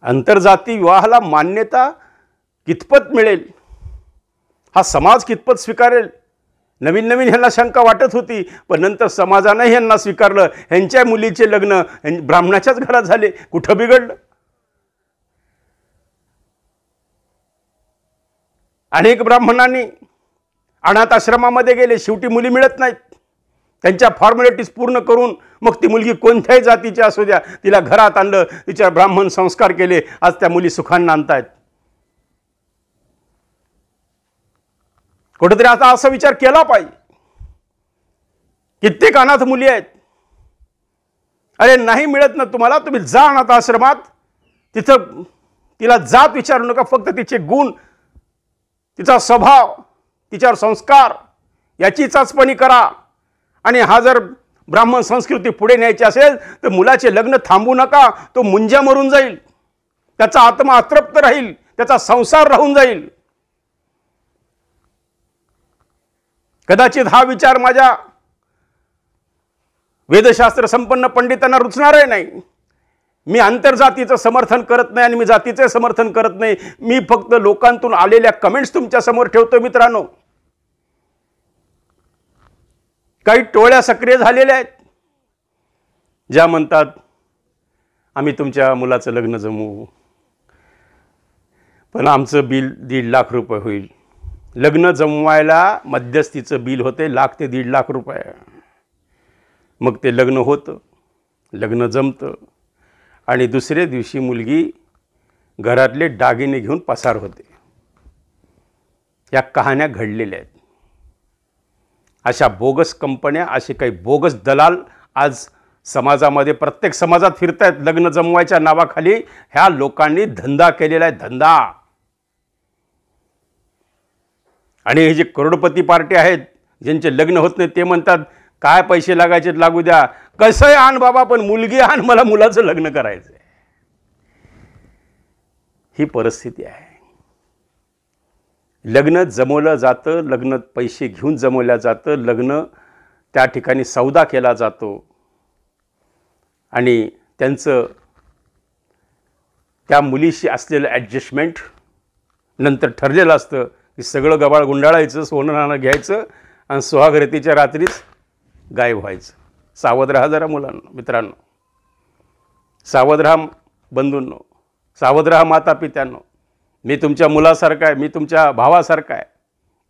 आंतरजाती विवाहाला मान्यता कितपत मिळेल, हा समाज कितपत स्वीकारेल, नवीन नवीन ह्यांना शंका वाटत होती, पण नंतर समाजाने ह्यांना स्वीकारलं. ह्यांच्या मुलीचे लग्न ब्राह्मणाच्याच घरात झाले. कुठं बिघडलं? अनेक ब्राह्मणांनी अनाथ आश्रमामध्ये गेले, शेवटी मुली मिळत नाहीत. त्यांच्या फॉर्मॅलिटीज पूर्ण करून मग ती मुलगी कोणत्याही जातीची असू द्या, तिला घरात आणलं, तिच्यावर ब्राह्मण संस्कार केले. आज त्या मुली सुखांना आणतायत. कुठेतरी आता असा विचार केला पाहिजे. कित्येक अनाथ मुली आहेत. अरे नाही मिळत ना तुम्हाला, तुम्ही जा अनाथ आश्रमात, तिथं तिला जात विचारू नका, फक्त तिचे गुण, तिचा स्वभाव, तिच्यावर संस्कार याची चाचपणी करा. आणि हा जर ब्राह्मण संस्कृती पुढे न्यायची असेल तर मुलाचे लग्न थांबू नका. तो मुंजा मरून जाईल, त्याचा आत्मा अतृप्त राहील, त्याचा संसार राहून जाईल. कदाचित हा विचार माझ्या वेदशास्त्र संपन्न पंडितांना रुचणारही नाही. मी आंतरजातीचं समर्थन करत नाही आणि मी जातीचे समर्थन करत नाही. मी फक्त लोकांतून आलेल्या कमेंट्स तुमच्या समोर ठेवतो. मित्रांनो, काही टोळ्या सक्रिय झालेल्या आहेत, ज्या म्हणतात आम्ही तुमच्या मुलाचं लग्न जमवू, पण आमचं बिल 1.5 लाख रुपये होईल. लग्न जमवायला मध्यस्थीचं बिल होते 1 लाख ते 1.5 लाख रुपये. मग ते लग्न होतं, लग्न जमतं आणि दुसऱ्या दिवशी मुलगी घरातले दागिने घेऊन पसार होते. या कहाण्या घडलेल्या आहेत. अशा बोगस कंपन्या, असे काही बोगस दलाल आज समाजामध्ये, प्रत्येक समाजात फिरत आहेत. लग्न जमवायच्या नावाखाली ह्या लोकांनी धंदा केलेला आहे, धंदा. आणि हे जे करोडपती पार्टी आहेत, ज्यांचे लग्न होत नाही, ते म्हणतात काय पैसे लागायचे लागू द्या, कसंही आण बाबा, पण मुलगी आण, मला मुलाचं लग्न करायचं आहे. ही परिस्थिती आहे. लग्न जमवलं जातं, लग्न पैसे घेऊन जमवलं जातं, लग्न त्या ठिकाणी सौदा केला जातो आणि त्यांचं त्या मुलीशी असलेलं ॲडजस्टमेंट नंतर ठरलेलं असतं की सगळं गबाळ गुंडाळायचं, सोनं नाणं घ्यायचं आणि सुहागरतीच्या रात्रीच गायब व्हायचं. सावध राहा जरा मुलांनो, मित्रांनो, सावध राहा बंधूंनो, सावध राहा माता पित्यांनो. मी तुमच्या मुलासारखा आहे, मी तुमच्या भावासारखा आहे.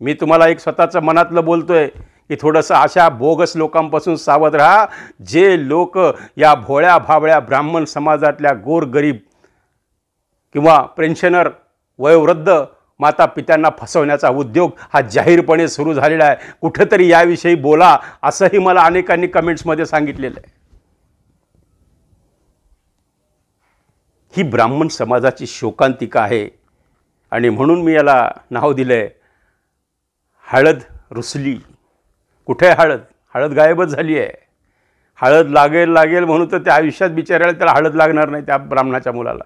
मी तुम्हाला एक स्वतःचं मनातलं बोलतोय की थोडंसं अशा बोगस लोकांपासून सावध राहा, जे लोक या भोळ्या भाबळ्या ब्राह्मण समाजातल्या गोरगरीब किंवा पेन्शनर, वयोवृद्ध माता पित्यांना फसवण्याचा उद्योग हा जाहीरपणे सुरू झालेला आहे. कुठेतरी याविषयी बोला, असंही मला अनेकांनी कमेंट्समध्ये सांगितलेलं आहे. ही ब्राह्मण समाजाची शोकांतिका आहे आणि म्हणून मी याला नाव दिलंय हळद रुसली. कुठे हळद? हळद गायबच झाली आहे. हळद लागेल म्हणून तर त्या आयुष्यात बिचारायला त्याला हळद लागणार नाही त्या ब्राह्मणाच्या मुलाला.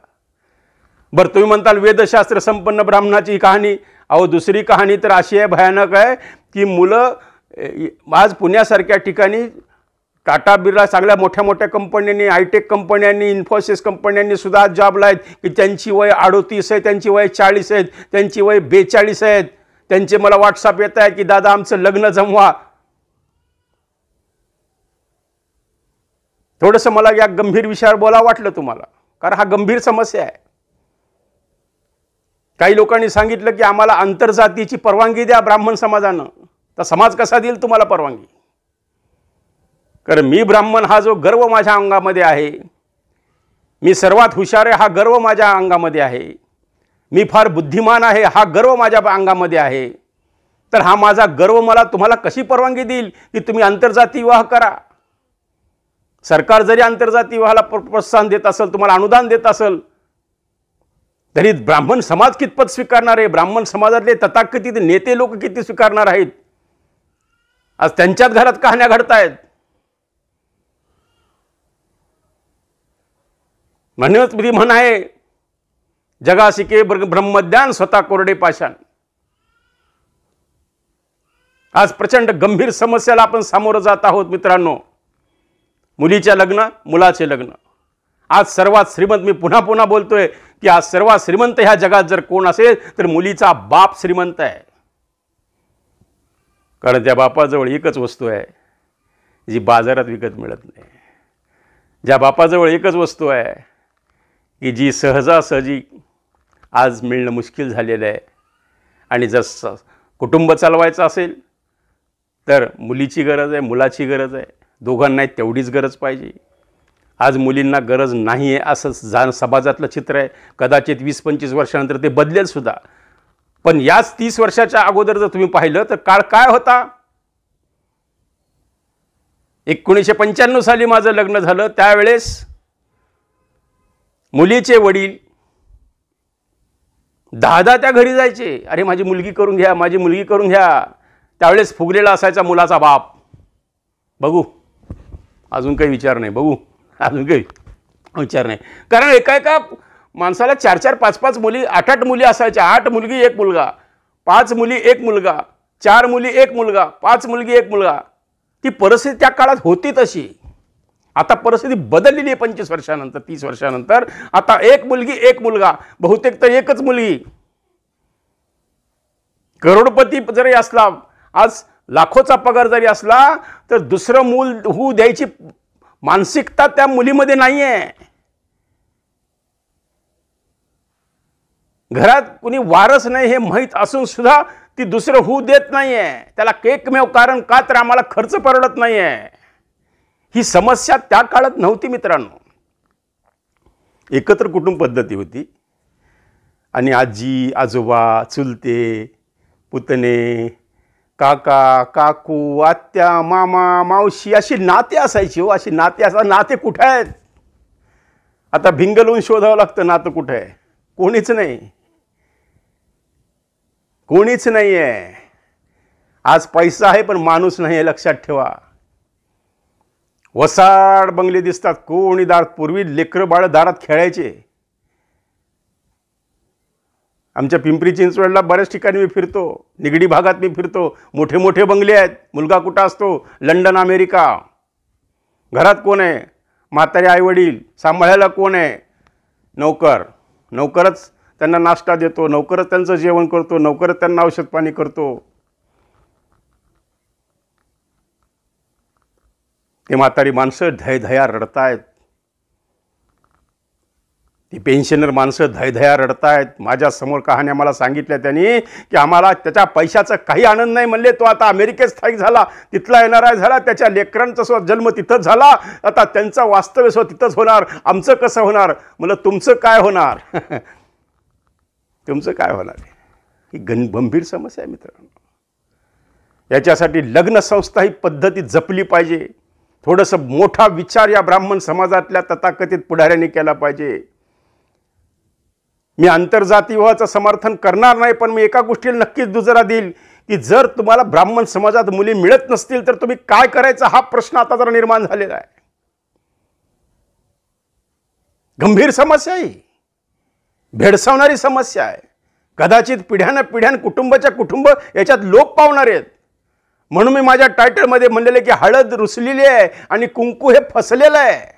बरं, तुम्ही म्हणताल वेदशास्त्र संपन्न ब्राह्मणाची कहाणी. अहो, दुसरी कहाणी तर अशी आहे, भयानक आहे, की मुलं आज पुण्यासारख्या ठिकाणी टाटा बिर्ला, चांगल्या मोठ्या मोठ्या कंपन्यांनी, हायटेक कंपन्यांनी, इन्फोसिस कंपन्यांनी सुद्धा आज जॉबला आहेत की त्यांची वय 38 आहे, त्यांची वय 40 आहेत, त्यांची वय 42 आहेत. त्यांचे मला व्हॉट्सअप येत आहेत की दादा आमचं लग्न जमवा. थोडंसं मला या गंभीर विषयावर बोलावं वाटलं तुम्हाला, कारण हा गंभीर समस्या आहे. काही लोकांनी सांगितलं की आम्हाला आंतरजातीची परवानगी द्या ब्राह्मण समाजानं. तर समाज कसा देईल तुम्हाला परवानगी? कारण मी ब्राह्मण हा जो गर्व माझ्या अंगामध्ये आहे, मी सर्वात हुशार आहे हा गर्व माझ्या अंगामध्ये आहे, मी फार बुद्धिमान आहे हा गर्व माझ्या अंगामध्ये आहे, तर हा माझा गर्व मला तुम्हाला कशी परवानगी देईल की तुम्ही आंतरजाती विवाह करा? सरकार जरी आंतरजाती विवाहाला प्रोत्साहन देत असेल, तुम्हाला अनुदान देत असेल, तरी ब्राह्मण समाज कितपत स्वीकारणार आहे? ब्राह्मण समाजातले तथाकथित नेते लोक किती स्वीकारणार आहेत? आज त्यांच्याच घरात कहाण्या घडतायत. म्हणूनच ती म्हण आहे, जगा शिके ब्रह्मज्ञान स्वतः कोरडे पाषाण. आज प्रचंड गंभीर समस्याला आपण सामोरं जात आहोत मित्रांनो. मुलीचे लग्न, मुलाचे लग्न. आज सर्वात श्रीमंत, मी पुन्हा बोलतोय की आज सर्वात श्रीमंत ह्या जगात जर कोण असेल तर मुलीचा बाप श्रीमंत आहे. कारण त्या बापाजवळ एकच वस्तू आहे जी बाजारात विकत मिळत नाही. ज्या बापाजवळ एकच वस्तू आहे की जी सहजासहजी आज मिळणं मुश्किल झालेलं आहे. आणि जर कुटुंब चालवायचं असेल तर मुलीची गरज आहे, मुलाची गरज आहे, दोघांनाही तेवढीच गरज पाहिजे. आज मुलींना गरज नाही आहे असं समाजातलं चित्र आहे. कदाचित 20-25 वर्षानंतर ते बदलेल सुद्धा. पण याच 30 वर्षाच्या अगोदर जर तुम्ही पाहिलं तर काळ काय होता. 1995 साली माझं लग्न झालं. त्यावेळेस मुलीचे वडील 10 त्या घरी जायचे, अरे माझी मुलगी करून घ्या, माझी मुलगी करून घ्या. त्यावेळेस फुगलेला असायचा मुलाचा बाप. बघू अजून काही विचार नाही, बघू अजून काही विचार नाही. कारण एका माणसाला 4-4, 5-5 मुली, 8-8 मुली असायच्या. 8 मुलगी 1 मुलगा, 5 मुली 1 मुलगा, 4 मुली 1 मुलगा, 5 मुलगी 1 मुलगा. ती परिस्थिती त्या काळात होती तशी. आता परिस्थिती बदललेली आहे 25 वर्षानंतर, 30 वर्षानंतर. आता 1 मुलगी 1 मुलगा, बहुतेक तर एकच मुलगी. करोडपती जरी असला, आज लाखोचा पगार जरी असला, तर दुसरं मूल होऊ द्यायची मानसिकता त्या मुलीमध्ये नाही आहे. घरात कुणी वारस नाही हे माहीत असून सुद्धा ती दुसरं होऊ देत नाही आहे. त्याला एकमेव कारण का तर आम्हाला खर्च परवडत नाही आहे. ही समस्या त्या काळात नव्हती मित्रांनो. एकत्र कुटुंब पद्धती होती आणि आजी, आजोबा, चुलते, पुतणे, काका, काकू, आत्या, मामा, मावशी अशी नाते असायची हो. अशी नाते कुठे आहेत. आता भिंग लावून शोधावं लागतं नातं कुठे आहे. कोणीच नाही, कोणीच नाही आहे. आज पैसा आहे पण माणूस नाही आहे, लक्षात ठेवा. वसाड बंगले दिसतात, कोणी दार. पूर्वी लेकरं बाळ दारात खेळायचे. आमच्या पिंपरी चिंचवडला बऱ्याच ठिकाणी मी फिरतो, निगडी भागात मी फिरतो. मोठे मोठे बंगले आहेत. मुलगा कुठं असतो, लंडन, अमेरिका. घरात कोण आहे, म्हातारे आईवडील. सांभाळायला कोण आहे, नोकर. नोकरच त्यांना नाश्ता देतो, नोकरच त्यांचं जेवण करतो, नोकरच त्यांना औषध पाणी करतो. ते म्हातारी माणसं धैधया रडतायत. ती पेन्शनर माणसं धैधया रडतायत. माझ्यासमोर कहाण्या मला सांगितल्या त्यांनी की आम्हाला त्याच्या पैशाचा काही आनंद नाही. म्हणले तो आता अमेरिकेत स्थायिक झाला, तिथला NRI झाला, त्याच्या लेकरांचा सुद्धा जन्म तिथंच झाला, आता त्यांचं वास्तव्य सुद्धा तिथंच होणार. आमचं कसं होणार. म्हणलं तुमचं काय होणार. तुमचं काय होणार. ही गंभीर समस्या आहे मित्रांनो. याच्यासाठी लग्न संस्था ही पद्धती जपली पाहिजे. थोडंसं मोठा विचार या ब्राह्मण समाजातल्या तथाकथित पुढाऱ्यांनी केला पाहिजे. मी आंतरजाती विवाहाचं समर्थन करणार नाही, पण मी एका गोष्टीला नक्कीच दुजोरा देईल की जर तुम्हाला ब्राह्मण समाजात मुली मिळत नसतील तर तुम्ही काय करायचं हा प्रश्न आता जरा निर्माण झालेला आहे. गंभीर समस्या आहे, भेडसावणारी समस्या आहे. कदाचित पिढ्यान कुटुंबाच्या कुटुंब याच्यात लोप पावणार आहेत. म्हणून मी माझ्या टायटलमध्ये म्हणलेले की हळद रुसलेली आहे आणि कुंकू हे फसलेलं आहे.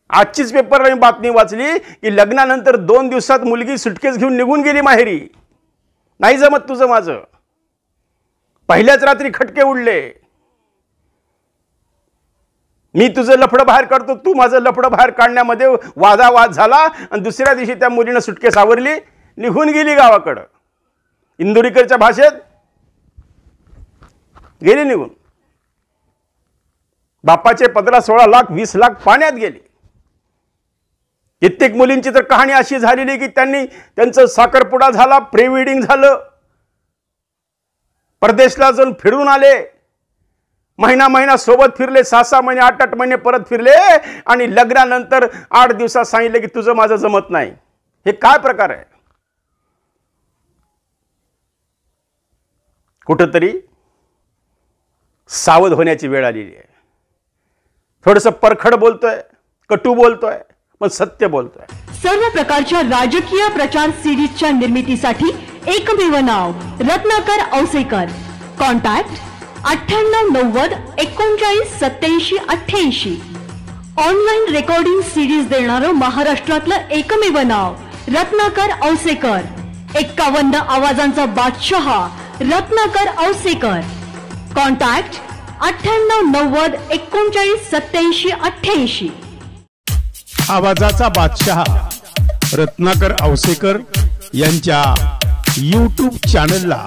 आजचीच पेपरला मी बातमी वाचली की लग्नानंतर 2 दिवसात मुलगी सुटकेस घेऊन निघून गेली माहेरी. नाही जमत तुझं माझं. पहिल्याच रात्री खटके उडले. मी तुझं लफडं बाहेर काढतो, तू माझं लफडं बाहेर काढण्यामध्ये वादावाद झाला आणि दुसऱ्या दिवशी त्या मुलीनं सुटकेस आवरली, निघून गेली गावाकडं. इंदुरीकरच्या भाषेत गेली निघून. बापाचे 15-16 लाख 20 लाख पाण्यात गेले. कित्येक मुलींची तर कहाणी अशी झालेली की त्यांचं साखरपुडा झाला, प्री वेडिंग झालं, परदेशला जाऊन फिरून आले, महिना सोबत फिरले, 6-6 महिने 8-8 महिने परत फिरले आणि लग्नानंतर 8 दिवसात सांगितले की तुझं माझं जमत नाही. हे काय प्रकार आहे. कुठंतरी सावध होण्याची वेळ आलेली आहे. थोडंसं परखड बोलतोय, कटू बोलतोय, पण सत्य बोलतोय. सर्व प्रकारच्या राजकीय प्रचार सिरीजच्या निर्मितीसाठी एकमेव नाव Ratnakar Ausekar. Contact 9890 39 87 88. Online recording CDs देणारं महाराष्ट्रातलं एकमेव नाव रत्नाकर औसेकर. 51 आवाजांचा बादशहा रत्नाकर औसेकर. कॉन्टॅक्ट 9890 39 87 88. आवाजाचा बादशहा रत्नाकर औसेकर यांच्या YouTube चॅनलला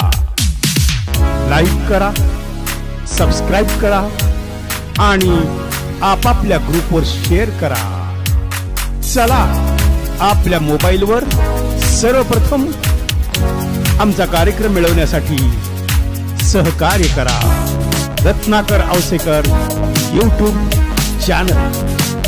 लाईक करा, सबस्क्राईब करा आणि आपापल्या ग्रुपवर शेअर करा. चला आपल्या मोबाईलवर सर्वप्रथम आमचा कार्यक्रम मिळवण्यासाठी सहकार्य करा. Ratnakar Ausekar YouTube channel.